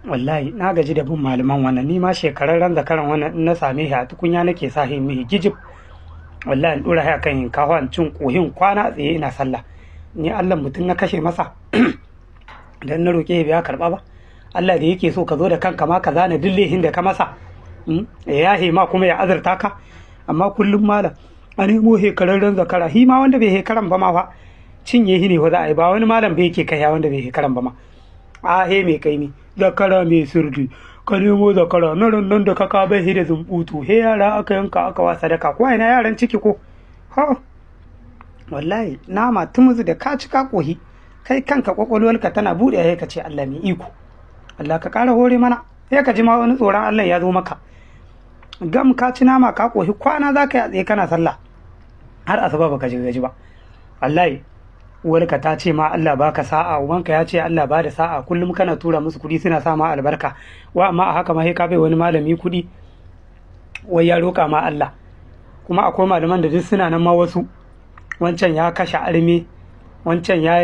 wallahi na gaji da bin malaman wannan, ni ma shekararren zakaran wannan in na same shi a tukunya nake sa shi mihi gijib, wallahi in dora shi akan hinkawa in cin kohin kwana tsaye ina sallah. Ni Allah mutum na kashe masa dan na roke ya karba ba. Allah da yake so ka zo da kanka ma ka zana dillehin da ka masa, ya yahe ma kuma ya azurta ka. Amma kullum malam a nemo hekararren zakara, hi ma wanda bai hekaran ba ma fa cinye shi ne fa za a yi, ba wani malam bai yake kai wanda bai hekaran ba ma. A he mai kai mi zakara mai sirri, ka nemo zakara nan da ka bai shi da zumbutu, he yara aka yanka aka wa sadaka, ko ina yaran ciki ko ha. Wallahi nama tumuzu da ka ci ka kohi, kai kanka kwakwalwarka tana buɗe ya ka ce Allah mai iko, Allah ka ƙara hore mana. Sai ka ji ma wani tsoron Allah ya zo maka. Gam ka ci nama ka kohi, kwana za ka yi a tsaye kana sallah har asuba baka ji gaji ba. Wallahi uwarka ta ce ma Allah baka sa'a, ubanka ya ce Allah ba da sa'a, kullum kana tura musu kuɗi suna sa ma albarka, wa amma a haka ma sai ka bai wani malami kuɗi wai ya roƙa ma Allah. Kuma akwai malaman da duk suna nan ma wasu, wancan ya kashe arme, wancan ya